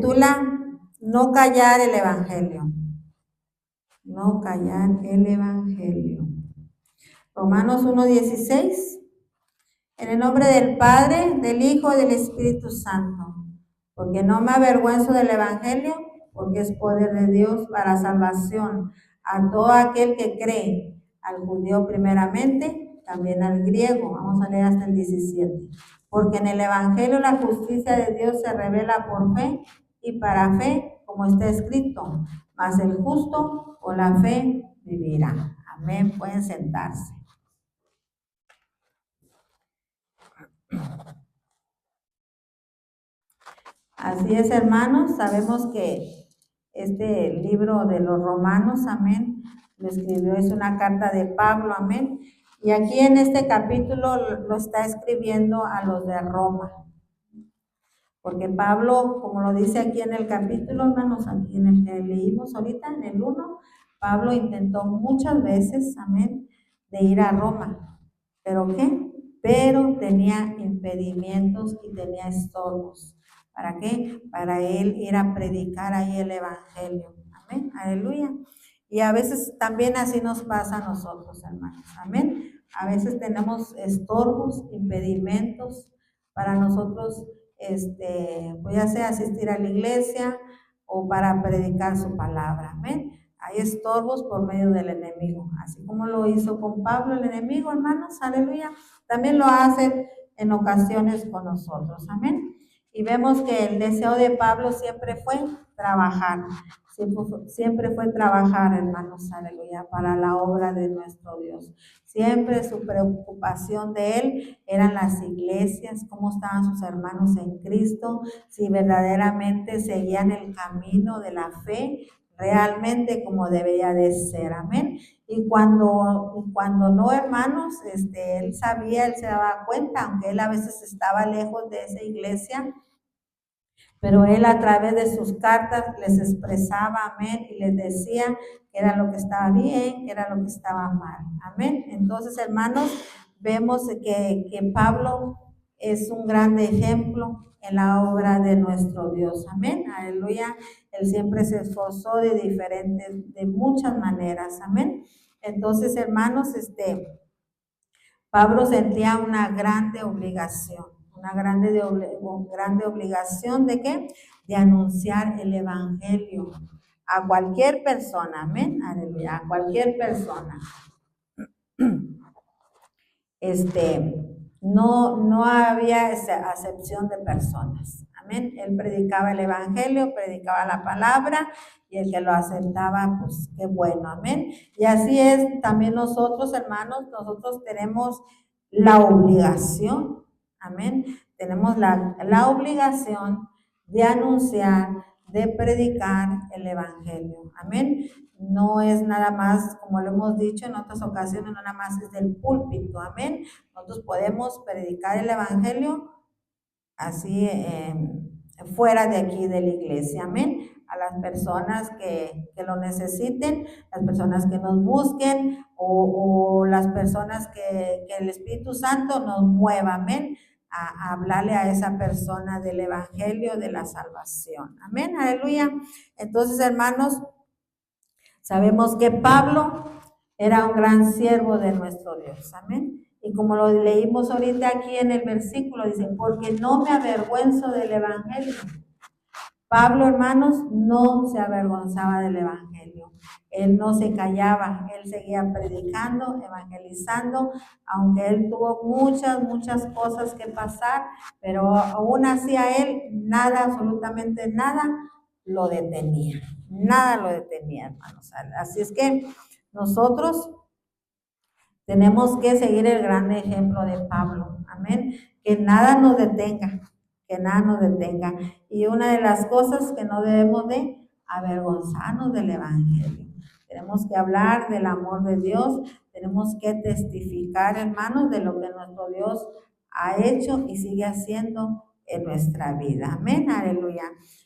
titula No callar el Evangelio. No callar el Evangelio. Romanos 1:16. En el nombre del Padre, del Hijo y del Espíritu Santo. Porque no me avergüenzo del Evangelio, porque es poder de Dios para salvación a todo aquel que cree, al judío primeramente, también al griego. Vamos a leer hasta el 17. Porque en el Evangelio la justicia de Dios se revela por fe y para fe, como está escrito, mas el justo por la fe vivirá. Amén. Pueden sentarse. Así es, hermanos, sabemos que este libro de los Romanos, amén, lo escribió, es una carta de Pablo, amén, y aquí en este capítulo lo está escribiendo a los de Roma, porque Pablo, como lo dice aquí en el capítulo, hermanos, aquí en el que leímos ahorita, en el 1, Pablo intentó muchas veces, amén, de ir a Roma, ¿pero qué? Pero tenía impedimentos y tenía estorbos. ¿Para qué? Para él ir a predicar ahí el Evangelio. Amén, aleluya. Y a veces también así nos pasa a nosotros, hermanos. Amén. A veces tenemos estorbos, impedimentos para nosotros, pues ya sea asistir a la iglesia o para predicar su palabra. Amén. Hay estorbos por medio del enemigo, así como lo hizo con Pablo el enemigo, hermanos, aleluya, también lo hace en ocasiones con nosotros, amén. Y vemos que el deseo de Pablo siempre fue trabajar, siempre fue trabajar, hermanos, aleluya, para la obra de nuestro Dios. Siempre su preocupación de él eran las iglesias, cómo estaban sus hermanos en Cristo, si verdaderamente seguían el camino de la fe, realmente como debería de ser, amén. Y cuando no, hermanos, él sabía, él se daba cuenta, aunque él a veces estaba lejos de esa iglesia, pero él a través de sus cartas les expresaba, amén, y les decía que era lo que estaba bien, que era lo que estaba mal, amén. Entonces, hermanos, vemos que Pablo es un grande ejemplo en la obra de nuestro Dios, amén, aleluya. Él siempre se esforzó de muchas maneras, amén. Entonces, hermanos, Pablo sentía una grande obligación. Una grande obligación ¿de qué? De anunciar el Evangelio a cualquier persona, amén, aleluya, a cualquier persona. No había acepción de personas, amén. Él predicaba el Evangelio, predicaba la palabra, y el que lo aceptaba, pues qué bueno, amén. Y así es también nosotros, hermanos, nosotros tenemos la obligación, amén, tenemos la obligación de anunciar, de predicar el Evangelio, amén. No es nada más, como lo hemos dicho en otras ocasiones, no nada más es del púlpito, amén. Nosotros podemos predicar el Evangelio así fuera de aquí de la iglesia, amén, a las personas que lo necesiten, las personas que nos busquen o las personas que el Espíritu Santo nos mueva, amén, a hablarle a esa persona del Evangelio de la salvación, amén, aleluya. Entonces, hermanos, sabemos que Pablo era un gran siervo de nuestro Dios, amén. Y como lo leímos ahorita aquí en el versículo, dice, porque no me avergüenzo del Evangelio. Pablo, hermanos, no se avergonzaba del Evangelio. Él no se callaba, él seguía predicando, evangelizando, aunque él tuvo muchas cosas que pasar, pero aún así a él nada, absolutamente nada, lo detenía. Nada lo detenía, hermanos. Así es que nosotros tenemos que seguir el gran ejemplo de Pablo. Amén. Que nada nos detenga, que nada nos detenga. Y una de las cosas que no debemos de avergonzarnos del Evangelio. Tenemos que hablar del amor de Dios, tenemos que testificar, hermanos, de lo que nuestro Dios ha hecho y sigue haciendo en nuestra vida. Amén, aleluya.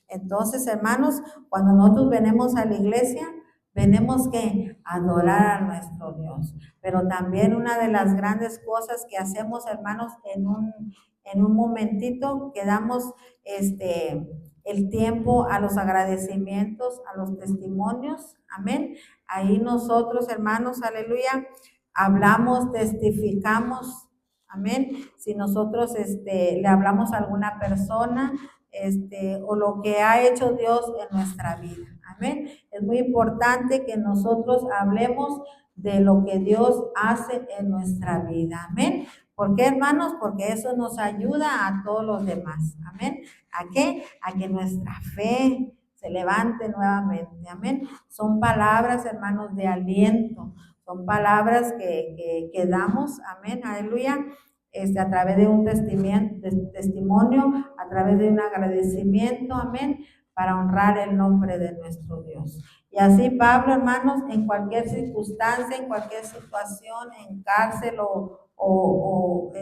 Entonces, hermanos, cuando nosotros venimos a la iglesia, tenemos que adorar a nuestro Dios. Pero también una de las grandes cosas que hacemos, hermanos, en un momentito quedamos el tiempo a los agradecimientos, a los testimonios. Amén. Ahí nosotros, hermanos, aleluya, hablamos, testificamos. Amén. Si nosotros le hablamos a alguna persona, o lo que ha hecho Dios en nuestra vida. Amén. Es muy importante que nosotros hablemos de lo que Dios hace en nuestra vida. Amén. ¿Por qué, hermanos? Porque eso nos ayuda a todos los demás. Amén. ¿A qué? A que nuestra fe se levante nuevamente. Amén. Son palabras, hermanos, de aliento. Son palabras que damos. Amén. Aleluya. A través de un testimonio, a través de un agradecimiento. Amén. Para honrar el nombre de nuestro Dios. Y así Pablo, hermanos, en cualquier circunstancia, en cualquier situación, en cárcel o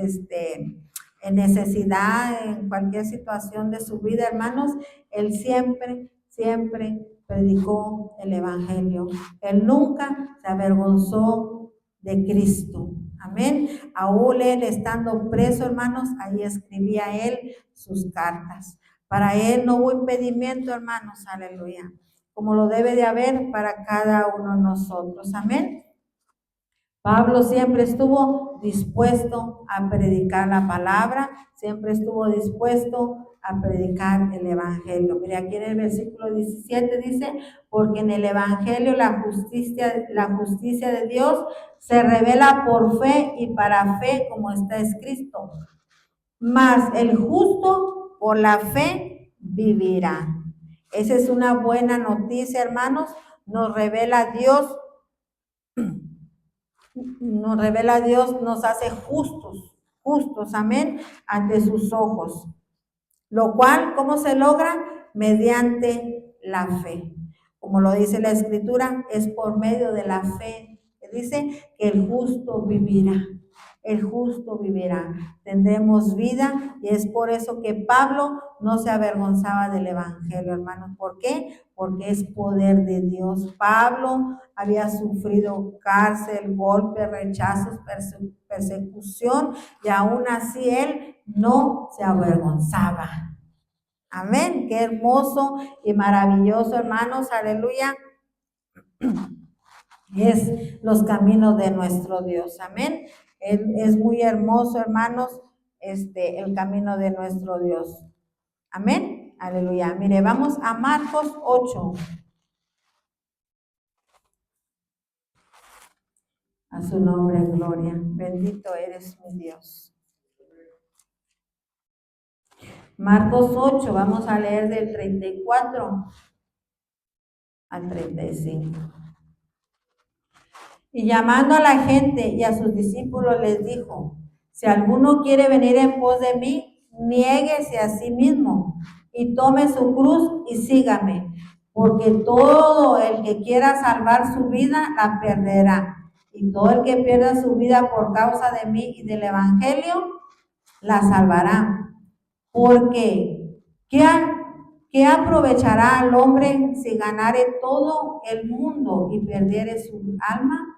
en necesidad, en cualquier situación de su vida, hermanos, él siempre, siempre predicó el evangelio. Él nunca se avergonzó de Cristo. Amén. Aún él estando preso, hermanos, ahí escribía él sus cartas. Para él no hubo impedimento, hermanos, aleluya, como lo debe de haber para cada uno de nosotros. Amén. Pablo siempre estuvo dispuesto a predicar la palabra, siempre estuvo dispuesto a predicar el evangelio. Mire, aquí en el versículo 17 dice, porque en el evangelio la justicia de Dios se revela por fe y para fe, como está escrito. Mas el justo por la fe vivirá. Esa es una buena noticia, hermanos. Nos revela Dios, nos hace justos, amén, ante sus ojos. Lo cual, ¿cómo se logra? Mediante la fe. Como lo dice la Escritura, es por medio de la fe. Dice que el justo vivirá. El justo vivirá. Tendremos vida y es por eso que Pablo no se avergonzaba del evangelio, hermanos. ¿Por qué? Porque es poder de Dios. Pablo había sufrido cárcel, golpes, rechazos, persecución y aún así él no se avergonzaba. Amén. Qué hermoso y maravilloso, hermanos. Aleluya. Es los caminos de nuestro Dios. Amén. Es muy hermoso, hermanos, el camino de nuestro Dios. Amén. Aleluya. Mire, vamos a Marcos 8. A su nombre, gloria. Bendito eres mi Dios. Marcos 8, vamos a leer del 34 al 35. Y llamando a la gente y a sus discípulos les dijo, si alguno quiere venir en pos de mí, niéguese a sí mismo y tome su cruz y sígame, porque todo el que quiera salvar su vida la perderá, y todo el que pierda su vida por causa de mí y del evangelio la salvará. Porque ¿qué aprovechará al hombre si ganare todo el mundo y perdiere su alma?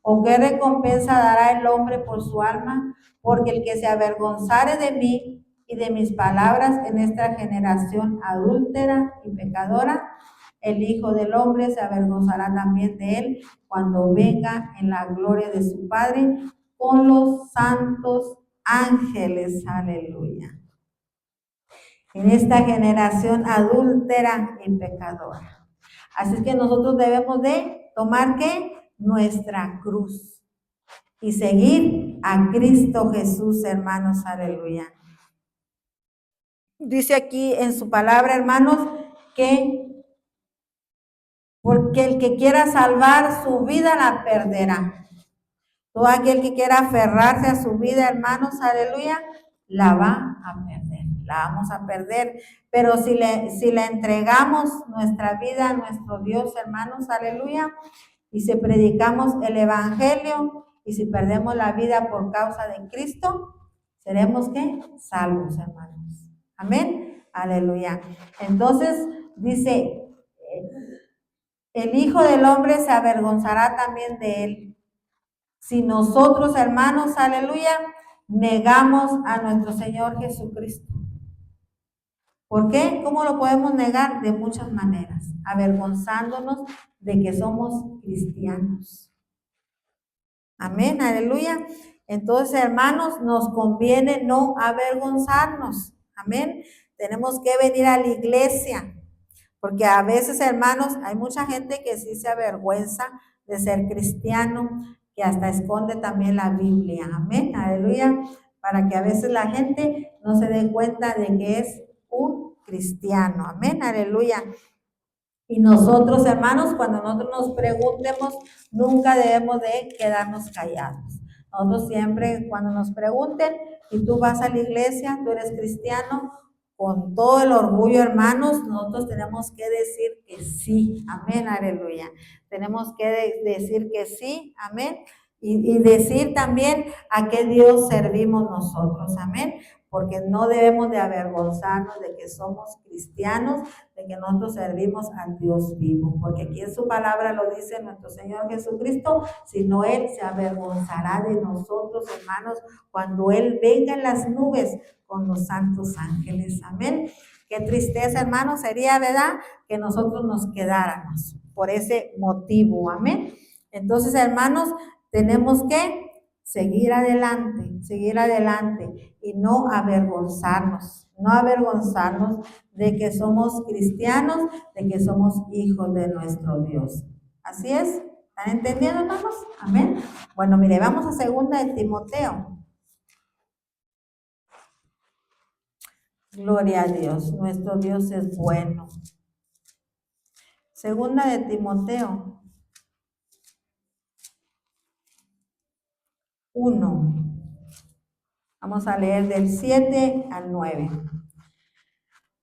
¿O qué recompensa dará el hombre por su alma? Porque el que se avergonzare de mí y de mis palabras en esta generación adúltera y pecadora, el Hijo del Hombre se avergonzará también de él cuando venga en la gloria de su Padre con los santos ángeles. Aleluya. En esta generación adúltera y pecadora. Así que nosotros debemos de tomar ¿qué? Nuestra cruz y seguir a Cristo Jesús, hermanos, aleluya. Dice aquí en su palabra, hermanos, que porque el que quiera salvar su vida la perderá. Todo aquel que quiera aferrarse a su vida, hermanos, aleluya, la va a perder, la vamos a perder. Pero si le entregamos nuestra vida a nuestro Dios, hermanos, aleluya, y si predicamos el evangelio y si perdemos la vida por causa de Cristo, seremos ¿qué? Salvos, hermanos. Amén. Aleluya. Entonces dice, el Hijo del Hombre se avergonzará también de él. Si nosotros, hermanos, aleluya, negamos a nuestro Señor Jesucristo. ¿Por qué? ¿Cómo lo podemos negar? De muchas maneras, avergonzándonos de que somos cristianos. Amén, aleluya. Entonces, hermanos, nos conviene no avergonzarnos. Amén. Tenemos que venir a la iglesia, porque a veces, hermanos, hay mucha gente que sí se avergüenza de ser cristiano, que hasta esconde también la Biblia. Amén, aleluya. Para que a veces la gente no se dé cuenta de que es un cristiano. Amén, aleluya. Y nosotros, hermanos, cuando nosotros nos preguntemos, nunca debemos de quedarnos callados. Nosotros siempre, cuando nos pregunten, y tú vas a la iglesia, tú eres cristiano, con todo el orgullo, hermanos, nosotros tenemos que decir que sí. Amén, aleluya. Tenemos que decir que sí, amén. Y decir también a qué Dios servimos nosotros, amén. Porque no debemos de avergonzarnos de que somos cristianos, de que nosotros servimos al Dios vivo, porque aquí en su palabra lo dice nuestro Señor Jesucristo, sino Él se avergonzará de nosotros, hermanos, cuando Él venga en las nubes con los santos ángeles. Amén. Qué tristeza, hermanos, sería, ¿verdad?, que nosotros nos quedáramos por ese motivo. Amén. Entonces, hermanos, tenemos que seguir adelante y no avergonzarnos de que somos cristianos, de que somos hijos de nuestro Dios. Así es. ¿Están entendiendo, hermanos? Amén. Bueno, mire, vamos a segunda de Timoteo. Gloria a Dios. Nuestro Dios es bueno. Segunda de Timoteo 1. Vamos a leer del 7 al 9.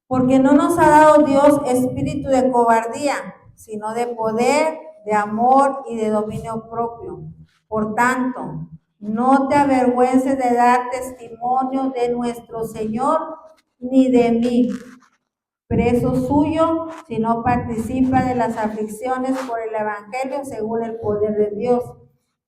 Porque no nos ha dado Dios espíritu de cobardía, sino de poder, de amor y de dominio propio. Por tanto, no te avergüences de dar testimonio de nuestro Señor, ni de mí, preso suyo, sino participa de las aflicciones por el Evangelio según el poder de Dios,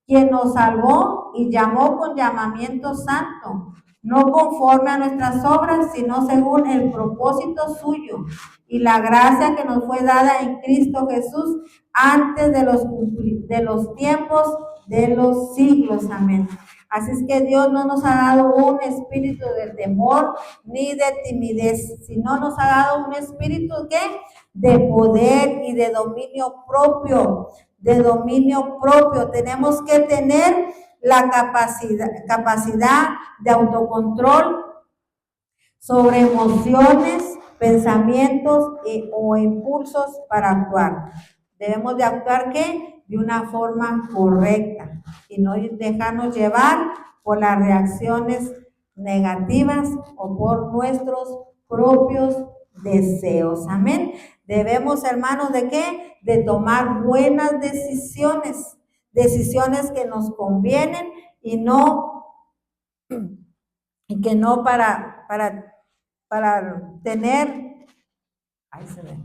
quien nos salvó y llamó con llamamiento santo, no conforme a nuestras obras, sino según el propósito suyo y la gracia que nos fue dada en Cristo Jesús antes de los tiempos de los siglos. Amén. Así es que Dios no nos ha dado un espíritu de temor ni de timidez, sino nos ha dado un espíritu ¿qué? De poder y de dominio propio. De dominio propio. Tenemos que tener la capacidad de autocontrol sobre emociones, pensamientos o impulsos para actuar. Debemos de actuar ¿qué? De una forma correcta y no dejarnos llevar por las reacciones negativas o por nuestros propios deseos. Amén. Debemos, hermanos, ¿de qué? De tomar buenas decisiones, decisiones que nos convienen y que no para tener, ahí se ve,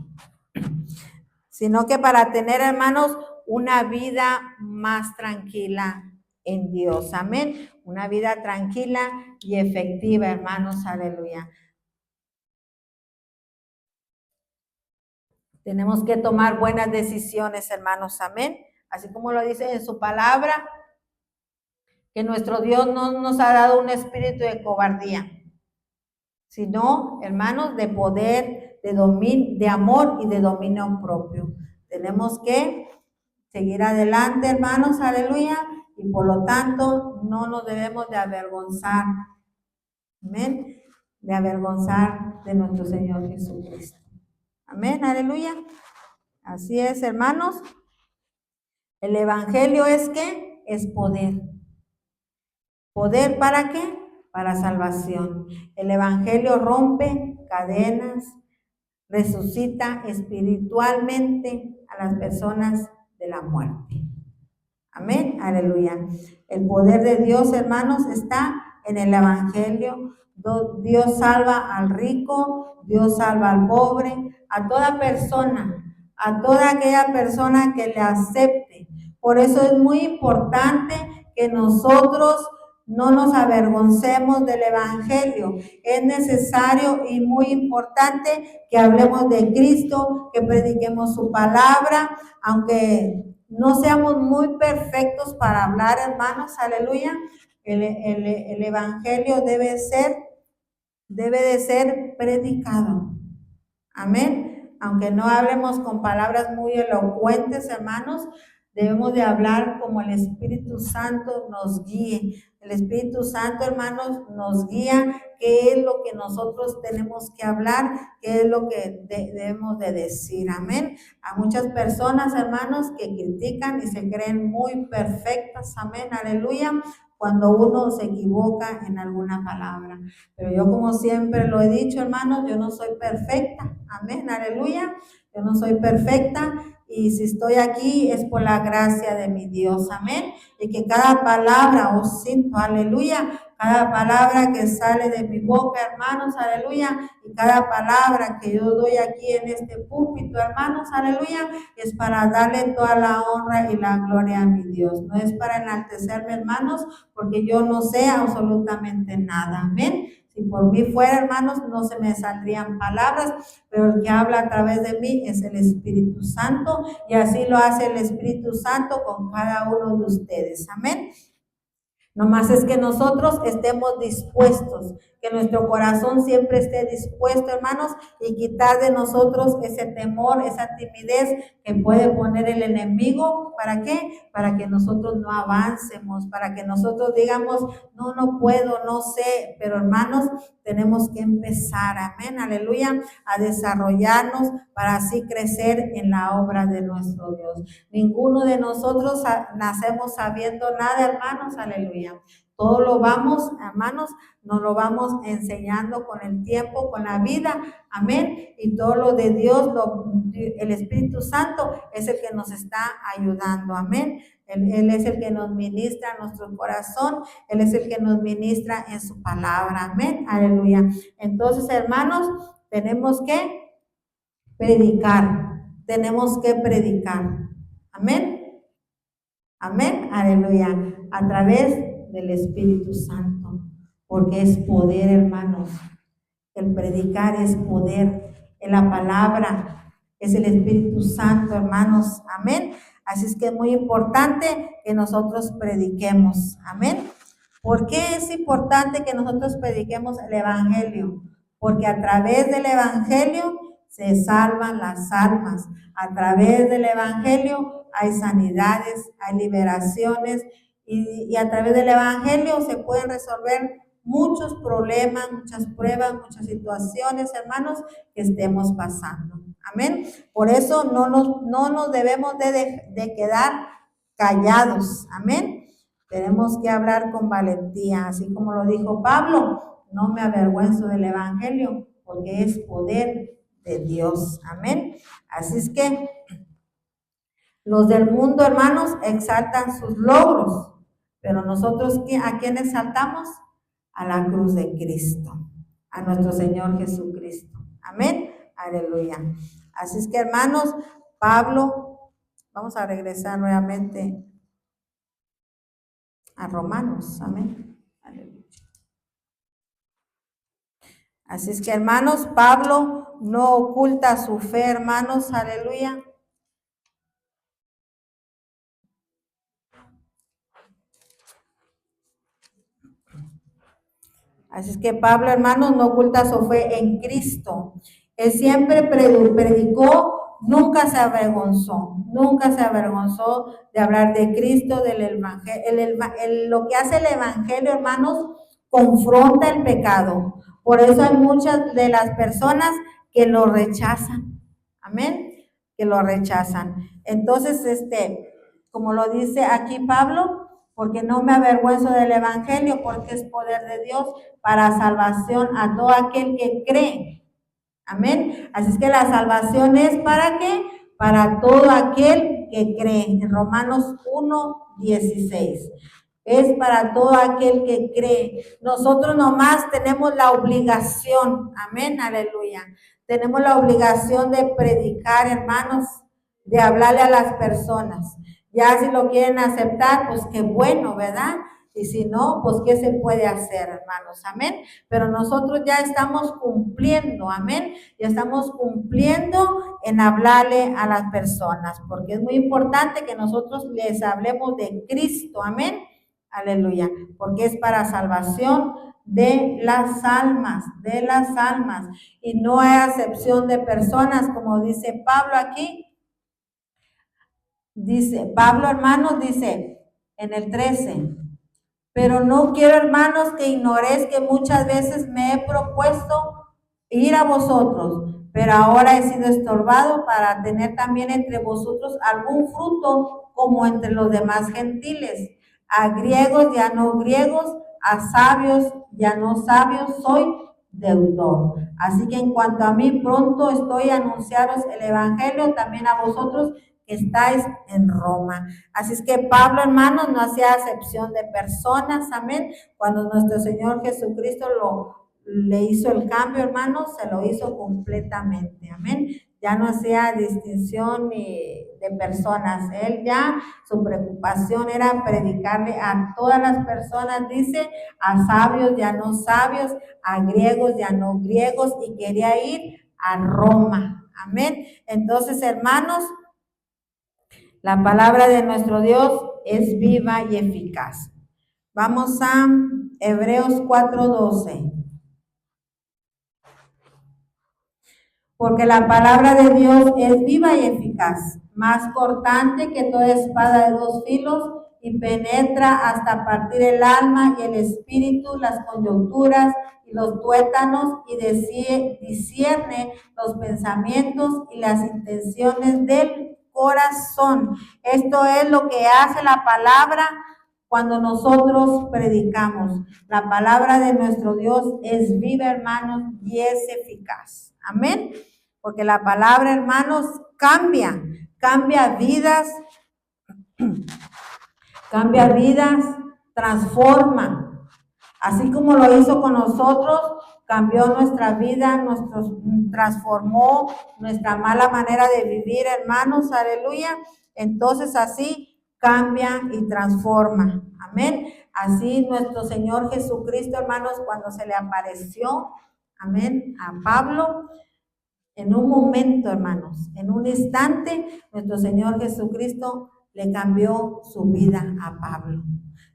sino que para tener, hermanos, una vida más tranquila en Dios. Amén. Una vida tranquila y efectiva, hermanos. Aleluya. Tenemos que tomar buenas decisiones, hermanos. Amén. Así como lo dice en su palabra, que nuestro Dios no nos ha dado un espíritu de cobardía, sino, hermanos, de poder, de amor y de dominio propio. Tenemos que seguir adelante, hermanos, aleluya, y por lo tanto no nos debemos de avergonzar, amén, de avergonzar de nuestro Señor Jesucristo. Amén, aleluya. Así es, hermanos. El Evangelio es ¿qué? Es poder. ¿Poder para qué? Para salvación. El Evangelio rompe cadenas, resucita espiritualmente a las personas de la muerte. Amén, aleluya. El poder de Dios, hermanos, está en el Evangelio. Dios salva al rico, Dios salva al pobre, a toda aquella persona que le acepte. Por eso es muy importante que nosotros no nos avergoncemos del Evangelio. Es necesario y muy importante que hablemos de Cristo, que prediquemos su palabra, aunque no seamos muy perfectos para hablar, hermanos, aleluya. El Evangelio debe de ser predicado. Amén. Aunque no hablemos con palabras muy elocuentes, hermanos, debemos de hablar como el Espíritu Santo nos guíe. El Espíritu Santo, hermanos, nos guía qué es lo que nosotros tenemos que hablar, qué es lo que debemos de decir. Amén. A muchas personas, hermanos, que critican y se creen muy perfectas. Amén. Aleluya. Cuando uno se equivoca en alguna palabra. Pero yo, como siempre lo he dicho, hermanos, yo no soy perfecta. Amén, aleluya. Yo no soy perfecta y si estoy aquí es por la gracia de mi Dios. Amén. Y que cada palabra, oh siento, aleluya, cada palabra que sale de mi boca, hermanos, aleluya, y cada palabra que yo doy aquí en este púlpito, hermanos, aleluya, es para darle toda la honra y la gloria a mi Dios. No es para enaltecerme, hermanos, porque yo no sé absolutamente nada. Amén. Si por mí fuera, hermanos, no se me saldrían palabras, pero el que habla a través de mí es el Espíritu Santo, y así lo hace el Espíritu Santo con cada uno de ustedes. Amén. Nomás es que nosotros estemos dispuestos, que nuestro corazón siempre esté dispuesto, hermanos, y quitar de nosotros ese temor, esa timidez que puede poner el enemigo. ¿Para qué? Para que nosotros no avancemos, para que nosotros digamos, no, no puedo, no sé, pero hermanos, tenemos que empezar, amén, aleluya, a desarrollarnos para así crecer en la obra de nuestro Dios. Ninguno de nosotros nacemos sabiendo nada, hermanos, aleluya. Todo lo vamos, hermanos, nos lo vamos enseñando con el tiempo, con la vida, amén. Y todo lo de Dios, el Espíritu Santo es el que nos está ayudando, amén. Él es el que nos ministra en nuestro corazón, Él es el que nos ministra en su palabra, amén, aleluya. Entonces, hermanos, tenemos que predicar, amén, amén, aleluya, a través del Espíritu Santo, porque es poder, hermanos. El predicar es poder, en la palabra es el Espíritu Santo, hermanos, amén. Así es que es muy importante que nosotros prediquemos, amén. ¿Por qué es importante que nosotros prediquemos el Evangelio? Porque a través del Evangelio se salvan las almas, a través del Evangelio hay sanidades, hay liberaciones, y a través del Evangelio se pueden resolver muchos problemas, muchas pruebas, muchas situaciones, hermanos, que estemos pasando. Amén. Por eso no nos debemos de quedar callados. Amén. Tenemos que hablar con valentía, así como lo dijo Pablo, no me avergüenzo del Evangelio, porque es poder de Dios. Amén. Así es que los del mundo, hermanos, exaltan sus logros, pero nosotros, ¿a quién exaltamos? A la cruz de Cristo, a nuestro Señor Jesucristo. Amén. Aleluya. Así es que, hermanos, Pablo, vamos a regresar nuevamente a Romanos. Amén. Aleluya. Así es que, hermanos, Pablo no oculta su fe, hermanos. Aleluya. Así es que Pablo, hermanos, no oculta su fe en Cristo. Él siempre predicó, nunca se avergonzó de hablar de Cristo, del Evangelio. Lo que hace el Evangelio, hermanos, confronta el pecado. Por eso hay muchas de las personas que lo rechazan. Amén, que lo rechazan. Entonces, como lo dice aquí Pablo, porque no me avergüenzo del Evangelio, porque es poder de Dios para salvación a todo aquel que cree. Amén. Así es que la salvación es ¿para qué? Para todo aquel que cree. En Romanos 1:16. Es para todo aquel que cree. Nosotros nomás tenemos la obligación, amén, aleluya. Tenemos la obligación de predicar, hermanos, de hablarle a las personas. Ya si lo quieren aceptar, pues qué bueno, ¿verdad? Y si no, pues ¿qué se puede hacer, hermanos? Amén. Pero nosotros ya estamos cumpliendo, amén. Ya estamos cumpliendo en hablarle a las personas, porque es muy importante que nosotros les hablemos de Cristo, amén. Aleluya, porque es para salvación de las almas, y no hay acepción de personas, como dice Pablo aquí. Dice, Pablo, hermanos, dice en el 13, pero no quiero, hermanos, que ignoréis que muchas veces me he propuesto ir a vosotros, pero ahora he sido estorbado para tener también entre vosotros algún fruto como entre los demás gentiles. A griegos y a no griegos, a sabios y a no sabios, soy deudor. Así que en cuanto a mí, pronto estoy a anunciaros el evangelio también a vosotros que estáis en Roma. Así es que Pablo, hermanos, no hacía acepción de personas, amén. Cuando nuestro Señor Jesucristo le hizo el cambio, hermanos, se lo hizo completamente, amén. Ya no hacía distinción ni de personas. Él ya, su preocupación era predicarle a todas las personas, dice, a sabios y a no sabios, a griegos y a no griegos, y quería ir a Roma, amén. Entonces, hermanos, la palabra de nuestro Dios es viva y eficaz. Vamos a Hebreos 4:12. Porque la palabra de Dios es viva y eficaz, más cortante que toda espada de dos filos, y penetra hasta partir el alma y el espíritu, las coyunturas y los tuétanos, y discierne los pensamientos y las intenciones del corazón. Esto es lo que hace la palabra cuando nosotros predicamos. La palabra de nuestro Dios es viva, hermanos, y es eficaz. Amén. Porque la palabra, hermanos, cambia vidas, transforma. Así como lo hizo con nosotros, cambió nuestra vida, transformó nuestra mala manera de vivir, hermanos, aleluya. Entonces así cambia y transforma, amén. Así nuestro Señor Jesucristo, hermanos, cuando se le apareció, amén, a Pablo, en un momento, hermanos, en un instante, nuestro Señor Jesucristo le cambió su vida a Pablo.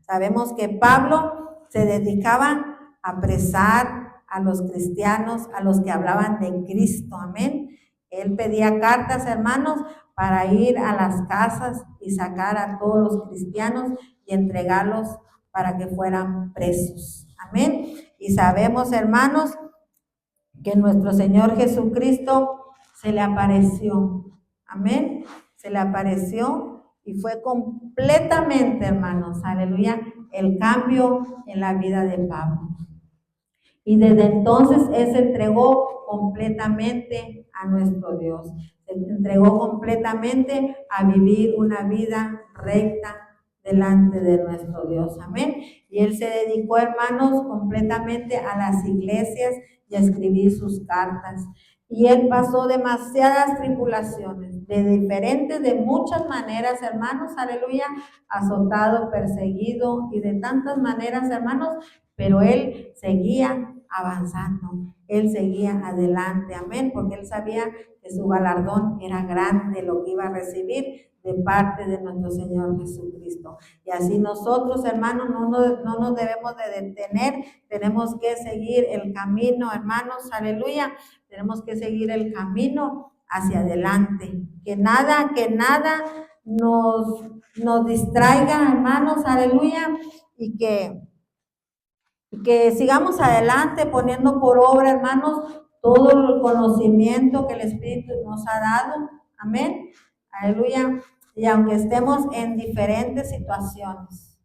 Sabemos que Pablo se dedicaba a apresar a los cristianos, a los que hablaban de Cristo, amén. Él pedía cartas, hermanos, para ir a las casas y sacar a todos los cristianos y entregarlos para que fueran presos, amén. Y sabemos, hermanos, que nuestro Señor Jesucristo se le apareció, amén, se le apareció y fue completamente, hermanos, aleluya, el cambio en la vida de Pablo. Y desde entonces Él se entregó completamente a nuestro Dios, se entregó completamente a vivir una vida recta delante de nuestro Dios, amén. Y Él se dedicó, hermanos, completamente a las iglesias y a escribir sus cartas. Y Él pasó demasiadas tribulaciones, de muchas maneras, hermanos, aleluya, azotado, perseguido y de tantas maneras, hermanos, pero Él seguía avanzando, Él seguía adelante, amén, porque Él sabía que su galardón era grande, lo que iba a recibir de parte de nuestro Señor Jesucristo. Y así nosotros, hermanos, no nos debemos de detener, tenemos que seguir el camino, hermanos, aleluya, tenemos que seguir el camino hacia adelante, que nada nos distraiga, hermanos, aleluya, y que sigamos adelante poniendo por obra, hermanos, todo el conocimiento que el Espíritu nos ha dado, amén, aleluya, y aunque estemos en diferentes situaciones,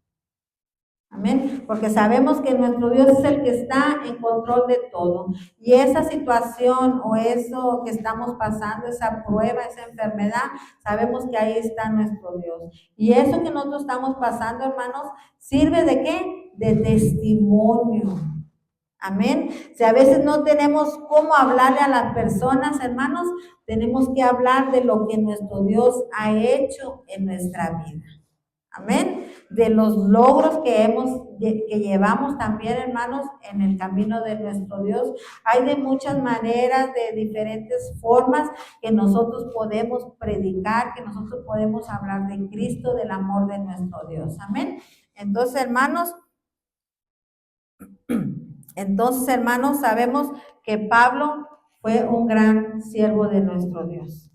amén, porque sabemos que nuestro Dios es el que está en control de todo, y esa situación o eso que estamos pasando, esa prueba, esa enfermedad, sabemos que ahí está nuestro Dios, y eso que nosotros estamos pasando, hermanos, ¿sirve de qué? De testimonio. Amén. Si a veces no tenemos cómo hablarle a las personas, hermanos, tenemos que hablar de lo que nuestro Dios ha hecho en nuestra vida. Amén. De los logros que llevamos también, hermanos, en el camino de nuestro Dios. Hay de muchas maneras, de diferentes formas que nosotros podemos predicar, que nosotros podemos hablar de Cristo, del amor de nuestro Dios. Amén. Entonces, hermanos, sabemos que Pablo fue un gran siervo de nuestro Dios.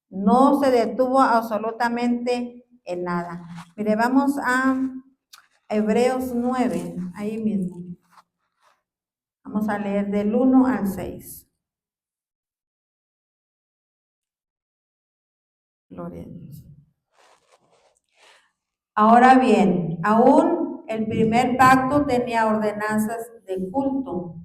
No se detuvo absolutamente en nada. Mire, vamos a Hebreos 9, ahí mismo. Vamos a leer del 1 al 6. Gloria a Dios. Ahora bien, aún el primer pacto tenía ordenanzas de culto.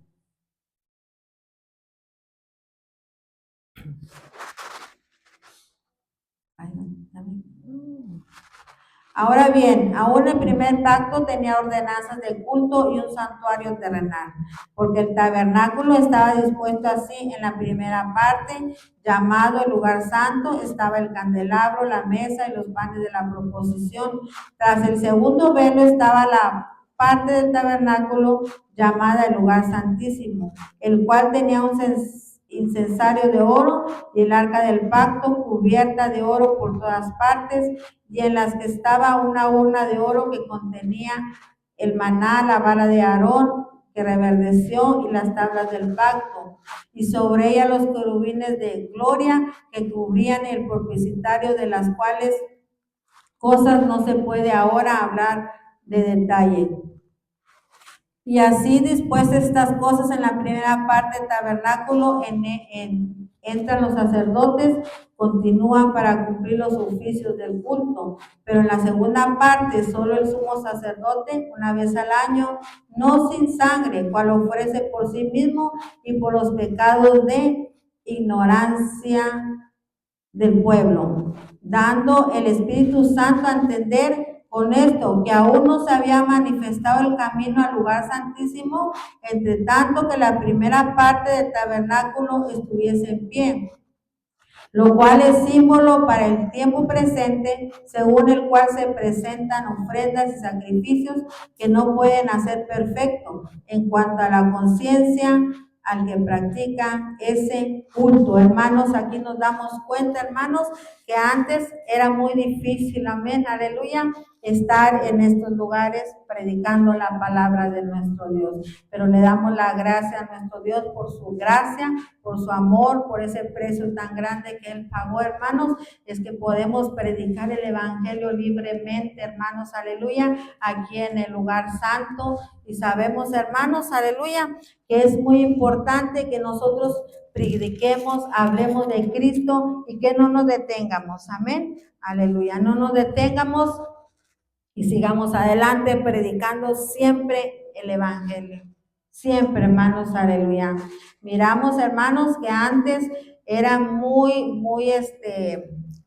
Ahora bien, aún el primer pacto tenía ordenanzas de culto y un santuario terrenal, porque el tabernáculo estaba dispuesto así en la primera parte, llamado el lugar santo, estaba el candelabro, la mesa y los panes de la proposición. Tras el segundo velo estaba la parte del tabernáculo llamada el lugar santísimo, el cual tenía un incensario de oro y el arca del pacto cubierta de oro por todas partes, y en las que estaba una urna de oro que contenía el maná, la vara de Aarón que reverdeció y las tablas del pacto, y sobre ella los querubines de gloria que cubrían el propiciatorio, de las cuales cosas no se puede ahora hablar de detalle. Y así dispuestas estas cosas en la primera parte del tabernáculo, entran los sacerdotes, continúan para cumplir los oficios del culto, pero en la segunda parte solo el sumo sacerdote, una vez al año, no sin sangre, cual ofrece por sí mismo y por los pecados de ignorancia del pueblo, dando el Espíritu Santo a entender con esto que aún no se había manifestado el camino al lugar santísimo, entre tanto que la primera parte del tabernáculo estuviese en pie, lo cual es símbolo para el tiempo presente, según el cual se presentan ofrendas y sacrificios que no pueden hacer perfecto en cuanto a la conciencia al que practica ese culto. Hermanos, aquí nos damos cuenta, hermanos, que antes era muy difícil, amén, aleluya, estar en estos lugares predicando la palabra de nuestro Dios. Pero le damos la gracia a nuestro Dios por su gracia, por su amor, por ese precio tan grande que Él pagó, hermanos. Es que podemos predicar el Evangelio libremente, hermanos, aleluya, aquí en el lugar santo. Y sabemos, hermanos, aleluya, que es muy importante que nosotros prediquemos, hablemos de Cristo y que no nos detengamos, amén, aleluya, no nos detengamos y sigamos adelante predicando siempre el Evangelio. Siempre, hermanos, aleluya. Miramos, hermanos, que antes era muy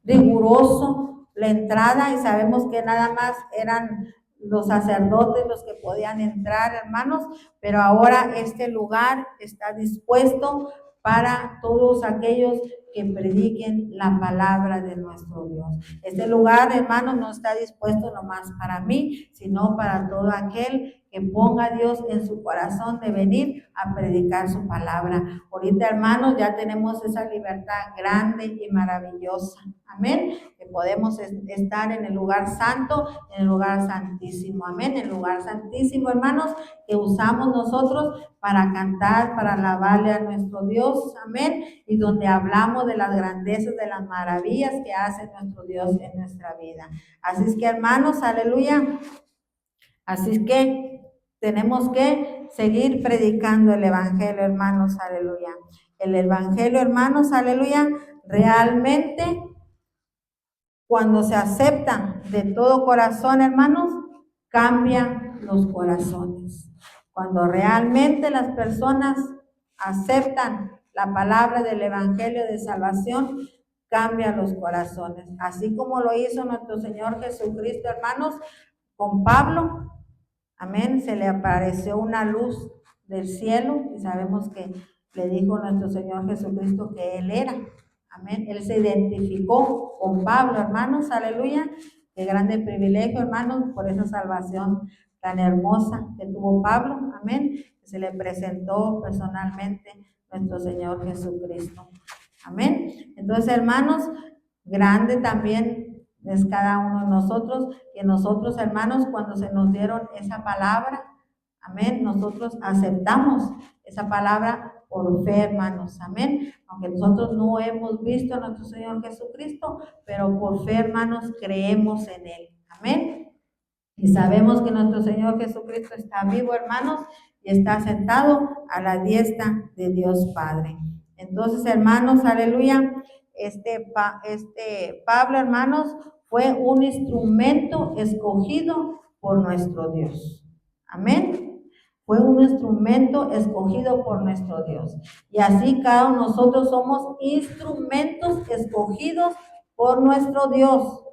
riguroso la entrada, y sabemos que nada más eran los sacerdotes los que podían entrar, hermanos, pero ahora este lugar está dispuesto para todos aquellos que prediquen la palabra de nuestro Dios. Este lugar, hermanos, no está dispuesto nomás para mí, sino para todo aquel que ponga a Dios en su corazón de venir a predicar su palabra. Ahorita, hermanos, ya tenemos esa libertad grande y maravillosa. Amén. Que podemos estar en el lugar santo, en el lugar santísimo. Amén. El lugar santísimo, hermanos, que usamos nosotros para cantar, para alabarle a nuestro Dios. Amén. Y donde hablamos de las grandezas, de las maravillas que hace nuestro Dios en nuestra vida. Así es que, hermanos, aleluya. Así es que tenemos que seguir predicando el Evangelio, hermanos, aleluya. El Evangelio, hermanos, aleluya, realmente cuando se acepta de todo corazón, hermanos, cambian los corazones. Cuando realmente las personas aceptan la palabra del Evangelio de salvación, cambian los corazones. Así como lo hizo nuestro Señor Jesucristo, hermanos, con Pablo. Amén, se le apareció una luz del cielo y sabemos que le dijo nuestro Señor Jesucristo que Él era. Amén, Él se identificó con Pablo, hermanos, aleluya. Qué grande privilegio, hermanos, por esa salvación tan hermosa que tuvo Pablo, amén, que se le presentó personalmente nuestro Señor Jesucristo, amén. Entonces, hermanos, grande también es cada uno de nosotros, que nosotros, hermanos, cuando se nos dieron esa palabra, amén, nosotros aceptamos esa palabra por fe, hermanos, amén. Aunque nosotros no hemos visto a nuestro Señor Jesucristo, pero por fe, hermanos, creemos en Él, amén. Y sabemos que nuestro Señor Jesucristo está vivo, hermanos, y está sentado a la diestra de Dios Padre. Entonces, hermanos, aleluya, Pablo, hermanos, fue un instrumento escogido por nuestro Dios. Amén. Fue un instrumento escogido por nuestro Dios. Y así cada uno de nosotros somos instrumentos escogidos por nuestro Dios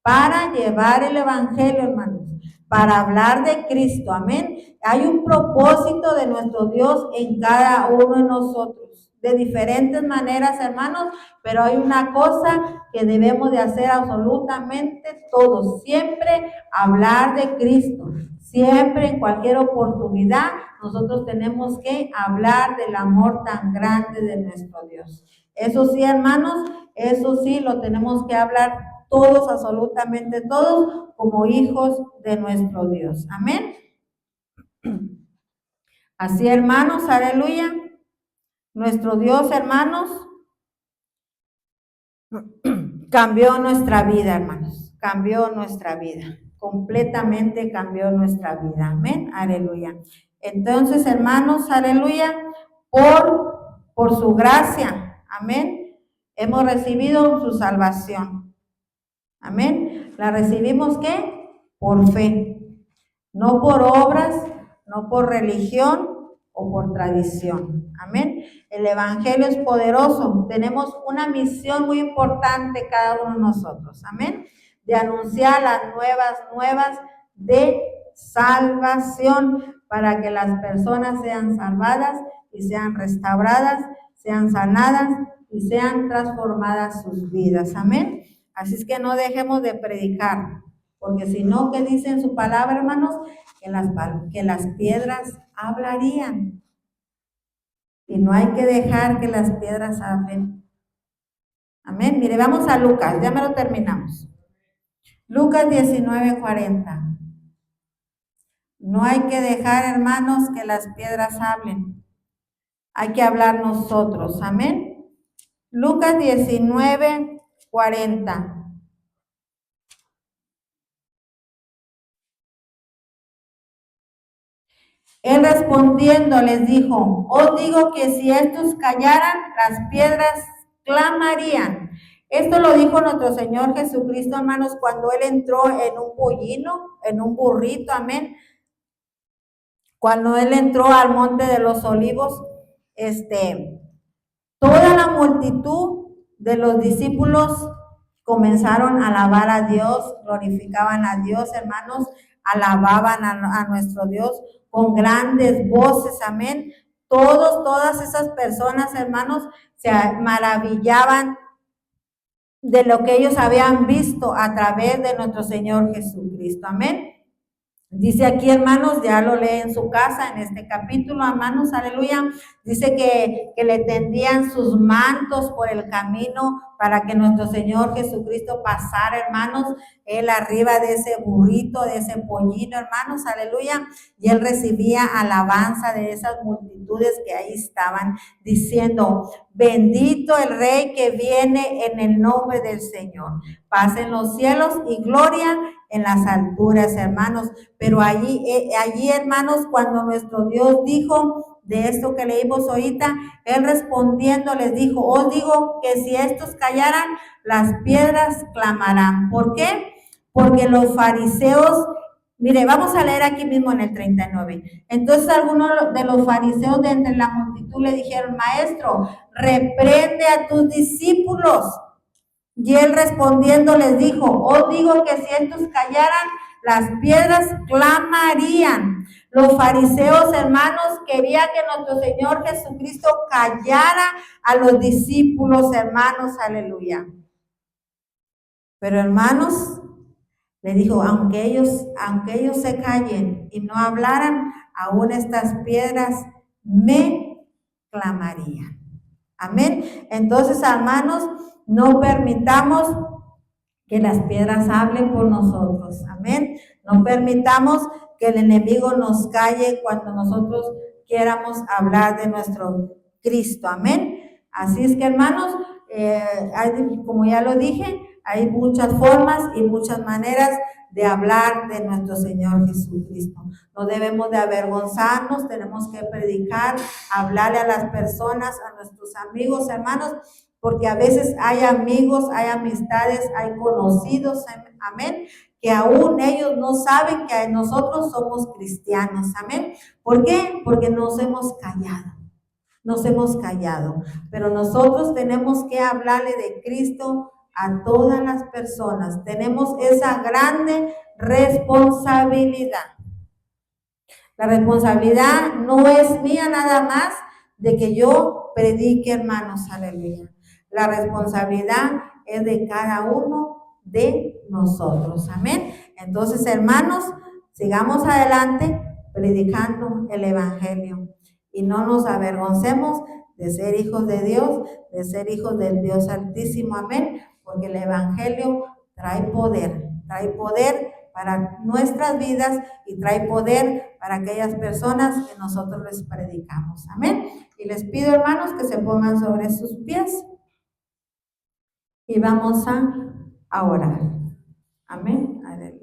para llevar el evangelio, hermanos, para hablar de Cristo, amén. Hay un propósito de nuestro Dios en cada uno de nosotros, de diferentes maneras, hermanos, pero hay una cosa que debemos de hacer absolutamente todos, siempre hablar de Cristo, siempre en cualquier oportunidad nosotros tenemos que hablar del amor tan grande de nuestro Dios. Eso sí, hermanos, eso sí lo tenemos que hablar todos, absolutamente todos, como hijos de nuestro Dios. Amén. Así, hermanos, aleluya. Nuestro Dios, hermanos, cambió nuestra vida, hermanos. Cambió nuestra vida. Completamente cambió nuestra vida. Amén. Aleluya. Entonces, hermanos, aleluya, por su gracia, amén, hemos recibido su salvación. Amén. ¿La recibimos qué? Por fe. No por obras, no por religión o por tradición. Amén. El evangelio es poderoso. Tenemos una misión muy importante cada uno de nosotros. Amén. De anunciar las nuevas de salvación para que las personas sean salvadas y sean restauradas, sean sanadas y sean transformadas sus vidas. Amén. Así es que no dejemos de predicar, porque si no, ¿qué dice en su palabra, hermanos? Que las piedras hablarían. Y no hay que dejar que las piedras hablen. Amén. Mire, vamos a Lucas, ya me lo terminamos. Lucas 19:40. No hay que dejar, hermanos, que las piedras hablen. Hay que hablar nosotros. Amén. Lucas 19:40. Él respondiendo les dijo, os digo que si estos callaran, las piedras clamarían. Esto lo dijo nuestro Señor Jesucristo, hermanos, cuando Él entró en un pollino, en un burrito, amén. Cuando Él entró al monte de los olivos, toda la multitud de los discípulos comenzaron a alabar a Dios, glorificaban a Dios, hermanos, alababan a nuestro Dios con grandes voces, amén. Todas esas personas, hermanos, se maravillaban de lo que ellos habían visto a través de nuestro Señor Jesucristo, amén. Dice aquí, hermanos, ya lo lee en su casa, en este capítulo, hermanos, aleluya. Dice que le tendían sus mantos por el camino para que nuestro Señor Jesucristo pasara, hermanos, Él arriba de ese burrito, de ese pollino, hermanos, aleluya. Y Él recibía alabanza de esas multitudes que ahí estaban diciendo, bendito el Rey que viene en el nombre del Señor. Paz en los cielos y gloria en las alturas, hermanos. Pero allí, hermanos, cuando nuestro Dios dijo de esto que leímos ahorita, Él respondiendo les dijo, os digo que si estos callaran, las piedras clamarán. ¿Por qué? Porque los fariseos, mire, vamos a leer aquí mismo en el 39. Entonces algunos de los fariseos de entre la multitud le dijeron, maestro, reprende a tus discípulos. Y él respondiendo les dijo, os digo que si estos callaran, las piedras clamarían. Los fariseos, hermanos, querían que nuestro Señor Jesucristo callara a los discípulos, hermanos, aleluya. Pero hermanos, Le dijo, aunque ellos se callen y no hablaran, aún estas piedras me clamarían. Amén. Entonces, hermanos, no permitamos que las piedras hablen por nosotros. Amén. No permitamos que el enemigo nos calle cuando nosotros quieramos hablar de nuestro Cristo. Amén. Así es que, hermanos, como ya lo dije, hay muchas formas y muchas maneras de hablar de nuestro Señor Jesucristo. No debemos de avergonzarnos, tenemos que predicar, hablarle a las personas, a nuestros amigos, hermanos, porque a veces hay amigos, hay amistades, hay conocidos, amén, que aún ellos no saben que nosotros somos cristianos, amén. ¿Por qué? Porque nos hemos callado, pero nosotros tenemos que hablarle de Cristo a todas las personas. Tenemos esa grande responsabilidad. La responsabilidad no es mía nada más de que yo predique, hermanos, aleluya. La responsabilidad es de cada uno de nosotros, amén. Entonces, hermanos, sigamos adelante predicando el evangelio y no nos avergoncemos de ser hijos de Dios, de ser hijos del Dios Altísimo, amén, porque el evangelio trae poder para nuestras vidas y trae poder para aquellas personas que nosotros les predicamos. Amén. Y les pido, hermanos, que se pongan sobre sus pies y vamos a orar. Amén. Aleluya.